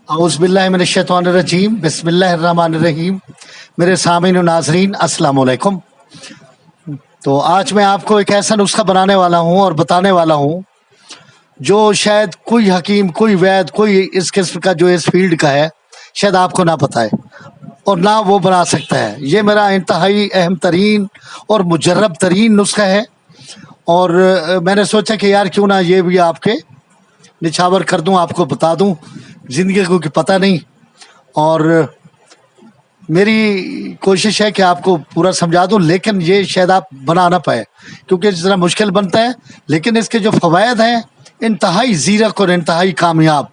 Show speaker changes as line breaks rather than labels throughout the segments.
औज़ुबिल्लाहिमिनश्शैतानिर्रजीम बिस्मिल्लाहिर्रहमानिर्रहीम। मेरे सामीन और नाज़रीन अस्सलाम वालेकुम। तो आज मैं आपको एक ऐसा नुस्खा बनाने वाला हूँ और बताने वाला हूँ जो शायद कोई हकीम, कोई वैद, कोई इस किस्म का जो इस फील्ड का है शायद आपको ना पता है और ना वो बना सकता है। ये मेरा इंतहाई अहम तरीन और मुजर्रब तरीन नुस्खा है और मैंने सोचा कि यार क्यों ना ये भी आपके निछावर कर दूं, आपको बता दूं। ज़िंदगी को कि पता नहीं, और मेरी कोशिश है कि आपको पूरा समझा दूं, लेकिन ये शायद आप बना ना पाए क्योंकि जितना मुश्किल बनता है, लेकिन इसके जो फ़वायद हैं इंतहाई ज़ीरक और इंतहाई कामयाब।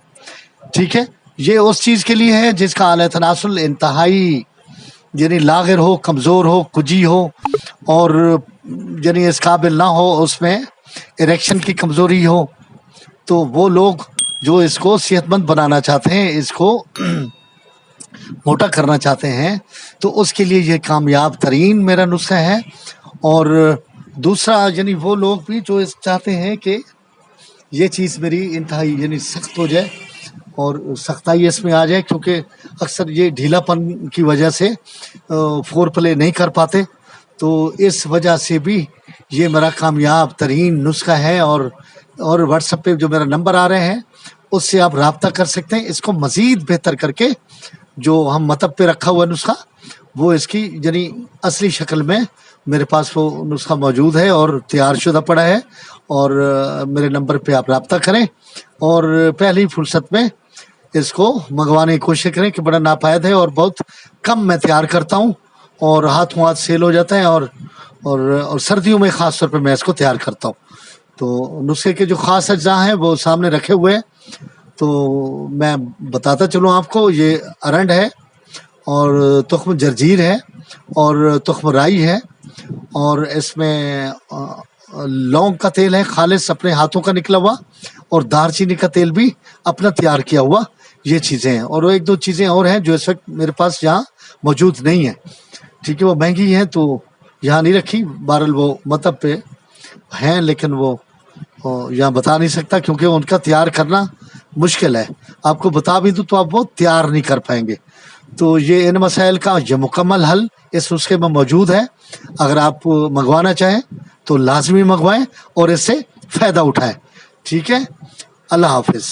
ठीक है, ये उस चीज़ के लिए है जिसका आला तनासुल इंतहाई यानी लागिर हो, कमज़ोर हो, कुजी हो और यानी इस काबिल ना हो, उसमें इरेक्शन की कमज़ोरी हो। तो वो लोग जो इसको सेहतमंद बनाना चाहते हैं, इसको मोटा करना चाहते हैं, तो उसके लिए ये कामयाब तरीन मेरा नुस्खा है। और दूसरा यानी वो लोग भी जो इस चाहते हैं कि ये चीज़ मेरी इंतहाई यानी सख्त हो जाए और सख्ताई इसमें आ जाए, क्योंकि अक्सर ये ढीलापन की वजह से फोर प्ले नहीं कर पाते, तो इस वजह से भी ये मेरा कामयाब तरीन नुस्खा है। और व्हाट्सएप पे जो मेरा नंबर आ रहे हैं उससे आप रब्ता कर सकते हैं। इसको मज़ीद बेहतर करके जो हम मतब पे रखा हुआ नुस्खा, वो इसकी यानी असली शक्ल में मेरे पास वो नुस्खा मौजूद है और तैयार शुदा पड़ा है। और मेरे नंबर पे आप रब्ता करें और पहली फुर्सत में इसको मंगवाने की कोशिश करें कि बड़ा नापायद है और बहुत कम मैं तैयार करता हूँ और हाथों हाथ सेल हो जाता है। और सर्दियों में ख़ास तौर पे मैं इसको तैयार करता हूँ। तो नुस्खे के जो ख़ास अज्जा हैं वो सामने रखे हुए हैं, तो मैं बताता चलूँ आपको। ये अरंड है और तुख्म जर्जीर है और तुख्म राई है और इसमें लौंग का तेल है खालिस अपने हाथों का निकला हुआ, और दालचीनी का तेल भी अपना तैयार किया हुआ। ये चीज़ें हैं और एक दो चीज़ें और हैं जो इस वक्त मेरे पास यहाँ मौजूद नहीं है। ठीक है, वो महंगी हैं तो यहाँ नहीं रखी, बहरहाल वो मतलब पे हैं, लेकिन वो यहाँ बता नहीं सकता क्योंकि उनका तैयार करना मुश्किल है। आपको बता भी दूँ तो आप वो तैयार नहीं कर पाएंगे। तो ये इन मसाइल का ये मुकम्मल हल इस नुस्खे में मौजूद है। अगर आप मंगवाना चाहें तो लाजमी मंगवाएं और इससे फ़ायदा उठाएं। ठीक है, अल्लाह हाफिज़।